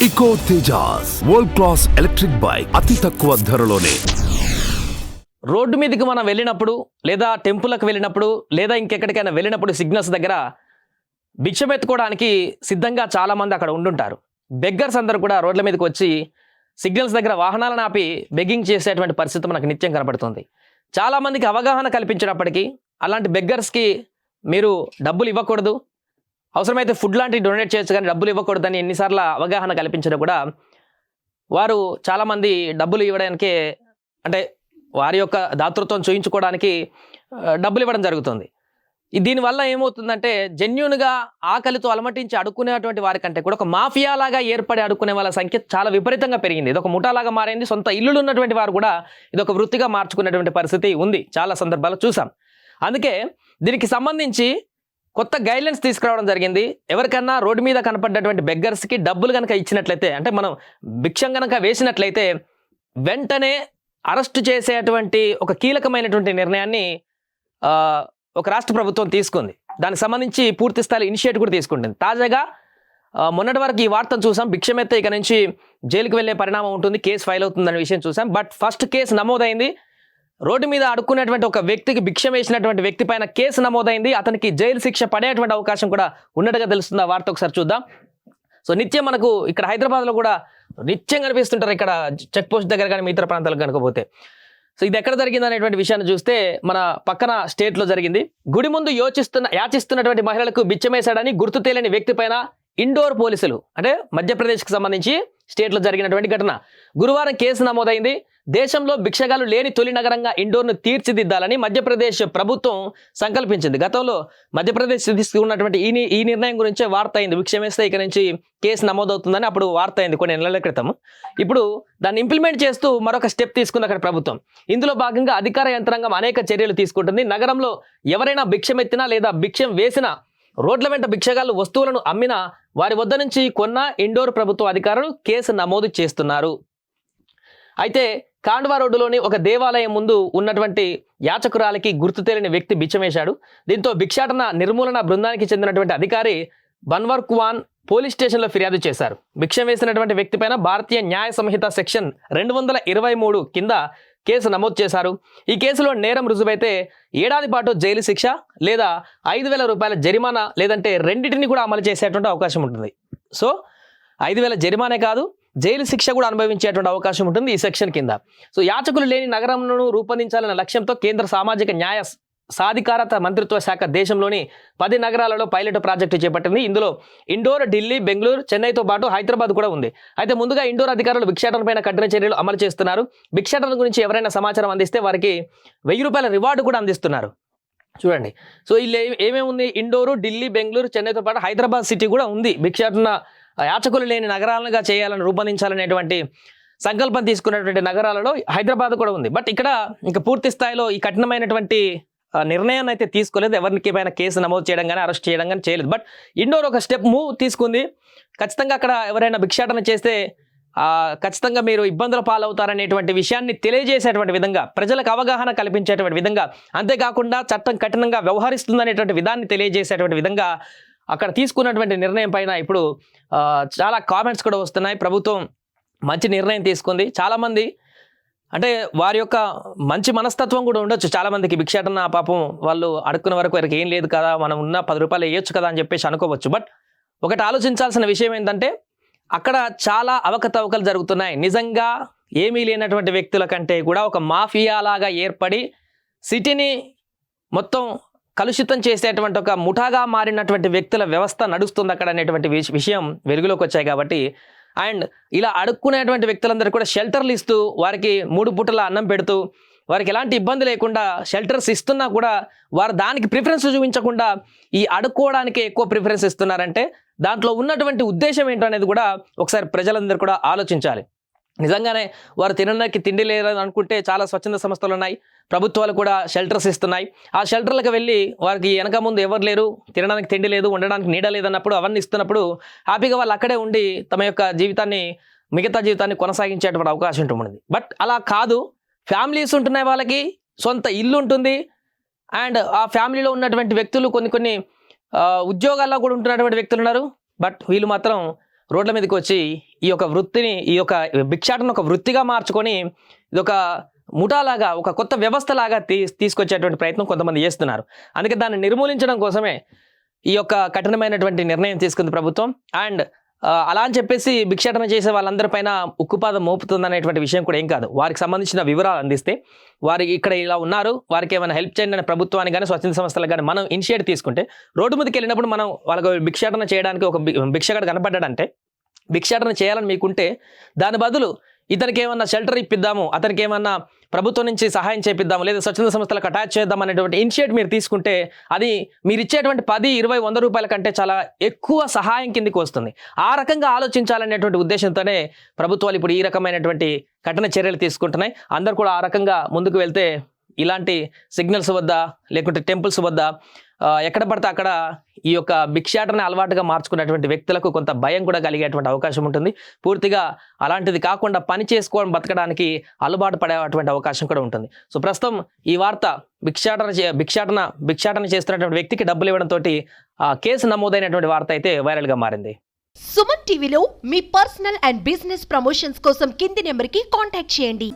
Eco Tejas world class electric bike అతి తక్కువ ధరలోనే. Road మీదకి మనం వెళ్ళినప్పుడు లేదా టెంపుల్కి వెళ్ళినప్పుడు లేదా ఇంకెక్కడికైనా వెళ్ళినప్పుడు సిగ్నల్స్ దగ్గర భిక్షం ఎత్తుకోవడానికి సిద్ధంగా చాలామంది అక్కడ ఉండుంటారు. బెగ్గర్స్ అందరూ కూడా రోడ్ల మీదకి వచ్చి సిగ్నల్స్ దగ్గర వాహనాలను ఆపి బెగ్గింగ్ చేసేటువంటి పరిస్థితి మనకు నిత్యం కనబడుతుంది. చాలామందికి అవగాహన కల్పించినప్పటికీ అలాంటి బెగ్గర్స్కి మీరు డబ్బులు ఇవ్వకూడదు, అవసరమైతే ఫుడ్ లాంటివి డొనేట్ చేయొచ్చు కానీ డబ్బులు ఇవ్వకూడదని ఎన్నిసార్లు అవగాహన కల్పించినా కూడా వారు చాలామంది డబ్బులు ఇవ్వడానికే అంటే వారి యొక్క దాతృత్వం చూయించుకోవడానికి డబ్బులు ఇవ్వడం జరుగుతుంది. దీనివల్ల ఏమవుతుందంటే జెన్యూన్గా ఆకలితో అలమటించి అడుక్కునేటువంటి వారికంటే కూడా ఒక మాఫియాలాగా ఏర్పడి అడుక్కునే వాళ్ళ సంఖ్య చాలా విపరీతంగా పెరిగింది. ఇది ఒక ముఠాలాగా మారింది. సొంత ఇల్లులు ఉన్నటువంటి వారు కూడా ఇది ఒక వృత్తిగా మార్చుకునేటువంటి పరిస్థితి ఉంది, చాలా సందర్భాలు చూసాం. అందుకే దీనికి సంబంధించి కొత్త గైడ్లైన్స్ తీసుకురావడం జరిగింది. ఎవరికన్నా రోడ్డు మీద కనపడ్డటువంటి బెగ్గర్స్కి డబ్బులు కనుక ఇచ్చినట్లయితే, అంటే మనం భిక్షం కనుక వేసినట్లయితే వెంటనే అరెస్టు చేసేటువంటి ఒక కీలకమైనటువంటి నిర్ణయాన్ని ఒక రాష్ట్ర ప్రభుత్వం తీసుకుంది. దానికి సంబంధించి పూర్తి స్థాయి ఇనిషియేటివ్ కూడా తీసుకుంటుంది. తాజాగా మొన్నటి వరకు ఈ వార్తను చూసాం, భిక్షమెత్తే ఇక నుంచి జైలుకి వెళ్ళే పరిణామం ఉంటుంది, కేసు ఫైల్ అవుతుందనే విషయం చూసాం. బట్ ఫస్ట్ కేసు నమోదైంది. రోడ్డు మీద అడుక్కునేటువంటి ఒక వ్యక్తికి భిక్షం వేసినటువంటి వ్యక్తి పైన కేసు నమోదైంది. అతనికి జైలు శిక్ష పడేటువంటి అవకాశం కూడా ఉన్నట్టుగా తెలుస్తుంది. ఆ వార్త ఒకసారి చూద్దాం. సో నిత్యం మనకు ఇక్కడ హైదరాబాద్లో కూడా నిత్యం కనిపిస్తుంటారు, ఇక్కడ చెక్ పోస్ట్ దగ్గర కానీ ఇతర ప్రాంతాలకు కనుకపోతే. సో ఇది ఎక్కడ జరిగింది అనేటువంటి విషయాన్ని చూస్తే మన పక్కన స్టేట్లో జరిగింది. గుడి ముందు యాచిస్తున్నటువంటి మహిళలకు బిచ్చమేశాడని గుర్తు తెలియని వ్యక్తి పైన ఇండోర్ పోలీసులు, అంటే మధ్యప్రదేశ్కి సంబంధించి స్టేట్లో జరిగినటువంటి ఘటన. గురువారం కేసు నమోదైంది. దేశంలో భిక్షగాలు లేని తొలి నగరంగా ఇండోర్ను తీర్చిదిద్దాలని మధ్యప్రదేశ్ ప్రభుత్వం సంకల్పించింది. గతంలో మధ్యప్రదేశ్ తీసుకున్నటువంటి ఈ నిర్ణయం గురించే వార్త అయింది. భిక్షం వేస్తే ఇక నుంచి కేసు నమోదవుతుందని అప్పుడు వార్త అయింది కొన్ని నెలల క్రితం. ఇప్పుడు దాన్ని ఇంప్లిమెంట్ చేస్తూ మరొక స్టెప్ తీసుకుంది అక్కడ ప్రభుత్వం. ఇందులో భాగంగా అధికార యంత్రాంగం అనేక చర్యలు తీసుకుంటుంది. నగరంలో ఎవరైనా భిక్షం ఎత్తినా లేదా భిక్షం వేసినా, రోడ్ల వెంట భిక్షగాళ్ళు వస్తువులను అమ్మినా వారి వద్ద నుంచి కొన్న ఇండోర్ ప్రభుత్వ అధికారులు కేసు నమోదు చేస్తున్నారు. అయితే కాండ్వా రోడ్డులోని ఒక దేవాలయం ముందు ఉన్నటువంటి యాచకురాలికి గుర్తు తెలియని వ్యక్తి బిచ్చమేశాడు. దీంతో భిక్షాటన నిర్మూలన బృందానికి చెందినటువంటి అధికారి బన్వర్ కువాన్ పోలీస్ స్టేషన్లో ఫిర్యాదు చేశారు. భిక్షం వేసినటువంటి వ్యక్తిపైన భారతీయ న్యాయ సంహిత సెక్షన్ 223 కింద కేసు నమోదు చేశారు. ఈ కేసులో నేరం రుజువైతే ఏడాది పాటు జైలు శిక్ష లేదా 5,000 రూపాయల జరిమానా, లేదంటే రెండింటిని కూడా అమలు చేసేటువంటి అవకాశం ఉంటుంది. సో 5,000 జరిమానే కాదు, జైలు శిక్ష కూడా అనుభవించేటువంటి అవకాశం ఉంటుంది ఈ సెక్షన్ కింద. సో యాచకులు లేని నగరంను రూపొందించాలన్న లక్ష్యంతో కేంద్ర సామాజిక న్యాయ సాధికారత మంత్రిత్వ శాఖ దేశంలోని 10 నగరాలలో పైలట్ ప్రాజెక్టు చేపట్టింది. ఇందులో ఇండోర్, ఢిల్లీ, బెంగళూరు, చెన్నైతో పాటు హైదరాబాద్ కూడా ఉంది. అయితే ముందుగా ఇండోర్ అధికారులు భిక్షాటన పైన కఠిన చర్యలు అమలు చేస్తున్నారు. భిక్షాటన గురించి ఎవరైనా సమాచారం అందిస్తే వారికి 1,000 రూపాయల రివార్డు కూడా అందిస్తున్నారు. చూడండి, సో ಇಲ್ಲಿ ఏమేమి ఉంది, ఇండోరు, ఢిల్లీ, బెంగళూరు, చెన్నైతో పాటు హైదరాబాద్ సిటీ కూడా ఉంది. భిక్షాటన యాచకులు లేని నగరాలుగా చేయాలని రూపొందించాలనేటువంటి సంకల్పం తీసుకున్నటువంటి నగరాలలో హైదరాబాద్ కూడా ఉంది. బట్ ఇక్కడ ఇంకా పూర్తి స్థాయిలో ఈ కఠినమైనటువంటి నిర్ణయాన్ని అయితే తీసుకోలేదు. ఎవరికి పైన కేసు నమోదు చేయడం కానీ అరెస్ట్ చేయడం కానీ చేయలేదు. బట్ ఇండోర్ ఒక స్టెప్ మూవ్ తీసుకుంది. ఖచ్చితంగా అక్కడ ఎవరైనా భిక్షాటన చేస్తే ఖచ్చితంగా మీరు ఇబ్బందుల పాలవుతారనేటువంటి విషయాన్ని తెలియజేసేటువంటి విధంగా, ప్రజలకు అవగాహన కల్పించేటువంటి విధంగా, అంతేకాకుండా చట్టం కఠినంగా వ్యవహరిస్తుందనేటువంటి విధాన్ని తెలియజేసేటువంటి విధంగా అక్కడ తీసుకున్నటువంటి నిర్ణయం పైన ఇప్పుడు చాలా కామెంట్స్ కూడా వస్తున్నాయి. ప్రభుత్వం మంచి నిర్ణయం తీసుకుంది. చాలామంది అంటే వారి యొక్క మంచి మనస్తత్వం కూడా ఉండొచ్చు. చాలామందికి భిక్షాటన పాపం వాళ్ళు అడుక్కున్న వరకు వారికి ఏం లేదు కదా, మనం ఉన్న 10 రూపాయలు వేయొచ్చు కదా అని చెప్పేసి అనుకోవచ్చు. బట్ ఒకటి ఆలోచించాల్సిన విషయం ఏంటంటే అక్కడ చాలా అవకతవకలు జరుగుతున్నాయి. నిజంగా ఏమీ లేనటువంటి వ్యక్తుల కంటే కూడా ఒక మాఫియాలాగా ఏర్పడి సిటీని మొత్తం కలుషితం చేసేటువంటి ఒక ముఠాగా మారినటువంటి వ్యక్తుల వ్యవస్థ నడుస్తుంది అక్కడ అనేటువంటి విషయం వెలుగులోకి వచ్చాయి. కాబట్టి అండ్ ఇలా అడుక్కునేటువంటి వ్యక్తులందరూ కూడా షెల్టర్లు ఇస్తూ వారికి 3 పూటల అన్నం పెడుతూ వారికి ఎలాంటి ఇబ్బంది లేకుండా షెల్టర్స్ ఇస్తున్నా కూడా వారు దానికి ప్రిఫరెన్స్ చూపించకుండా ఈ అడుక్కోవడానికే ఎక్కువ ప్రిఫరెన్స్ ఇస్తున్నారంటే దాంట్లో ఉన్నటువంటి ఉద్దేశం ఏంటో అనేది కూడా ఒకసారి ప్రజలందరూ కూడా ఆలోచించాలి. నిజంగానే వారు తినడానికి తిండి లేదని అనుకుంటే చాలా స్వచ్ఛంద సంస్థలు ఉన్నాయి, ప్రభుత్వాలు కూడా షెల్టర్స్ ఇస్తున్నాయి. ఆ షెల్టర్లకు వెళ్ళి వారికి వెనక ముందు ఎవరు లేరు, తినడానికి తిండి లేదు, ఉండడానికి నీడ లేదన్నప్పుడు అవన్నీ ఇస్తున్నప్పుడు హ్యాపీగా వాళ్ళు అక్కడే ఉండి తమ యొక్క మిగతా జీవితాన్ని కొనసాగించేటువంటి అవకాశం ఉంటుంది. బట్ అలా కాదు, ఫ్యామిలీస్ ఉంటున్నాయి, వాళ్ళకి సొంత ఇల్లు ఉంటుంది. అండ్ ఆ ఫ్యామిలీలో ఉన్నటువంటి వ్యక్తులు కొన్ని ఉద్యోగాల్లో కూడా ఉంటున్నటువంటి వ్యక్తులు ఉన్నారు. బట్ వీళ్ళు మాత్రం రోడ్ల మీదకి వచ్చి ఈ యొక్క వృత్తిని, ఈ యొక్క భిక్షాటన ఒక వృత్తిగా మార్చుకొని ఇది ఒక ముఠాలాగా, ఒక కొత్త వ్యవస్థలాగా తీసుకొచ్చేటువంటి ప్రయత్నం కొంతమంది చేస్తున్నారు. అందుకే దాన్ని నిర్మూలించడం కోసమే ఈ యొక్క కఠినమైనటువంటి నిర్ణయం తీసుకుంది ప్రభుత్వం. అండ్ అలా అని చెప్పేసి భిక్షాటన చేసే వాళ్ళందరిపైన ఉక్కుపాదం మోపుతుందనేటువంటి విషయం కూడా ఏం కాదు. వారికి సంబంధించిన వివరాలు అందిస్తే, వారు ఇక్కడ ఇలా ఉన్నారు, వారికి ఏమైనా హెల్ప్ చేయండి అని ప్రభుత్వానికి కానీ స్వచ్ఛంద సంస్థలకు కానీ మనం ఇనిషియేటివ్ తీసుకుంటే, రోడ్డు మీదకి వెళ్ళినప్పుడు మనం వాళ్ళకు భిక్షాటన చేయడానికి ఒక భిక్షగాడు కనపడ్డాడంటే, భిక్షాటన చేయాలని మీకుంటే దాని బదులు ఇతనికి ఏమన్నా షెల్టర్ ఇప్పిద్దాము, అతనికి ఏమన్నా ప్రభుత్వం నుంచి సహాయం చేపిద్దాము, లేదా స్వచ్ఛంద సంస్థలకు అటాచ్ చేద్దాం అనేటువంటి ఇనిషియేటివ్ మీరు తీసుకుంటే అది మీరు ఇచ్చేటువంటి 10, 20, 100 రూపాయల కంటే చాలా ఎక్కువ సహాయం కిందికి వస్తుంది. ఆ రకంగా ఆలోచించాలనేటువంటి ఉద్దేశంతోనే ప్రభుత్వాలు ఇప్పుడు ఈ రకమైనటువంటి కఠిన చర్యలు తీసుకుంటున్నాయి. అందరూ కూడా ఆ రకంగా ముందుకు వెళ్తే ఇలాంటి సిగ్నల్స్ వద్ద లేకుంటే టెంపుల్స్ వద్ద ఎక్కడ పడితే అక్కడ ఈ యొక్క భిక్షాటన అలవాటుగా మార్చుకున్నటువంటి వ్యక్తులకు కొంత భయం కూడా కలిగేటువంటి అవకాశం ఉంటుంది. పూర్తిగా అలాంటిది కాకుండా పని చేసుకోవడం, బతకడానికి అలవాటు పడేటువంటి అవకాశం కూడా ఉంటుంది. సో ప్రస్తుతం ఈ వార్త భిక్షాటన చేస్తున్నటువంటి వ్యక్తికి డబ్బులు ఇవ్వడంతో కేసు నమోదైనటువంటి వార్త అయితే వైరల్గా మారింది. సుమన్ టీవీలో మీ పర్సనల్ అండ్ బిజినెస్ ప్రమోషన్స్ కోసం కింది నెంబర్కి కాంటాక్ట్ చేయండి.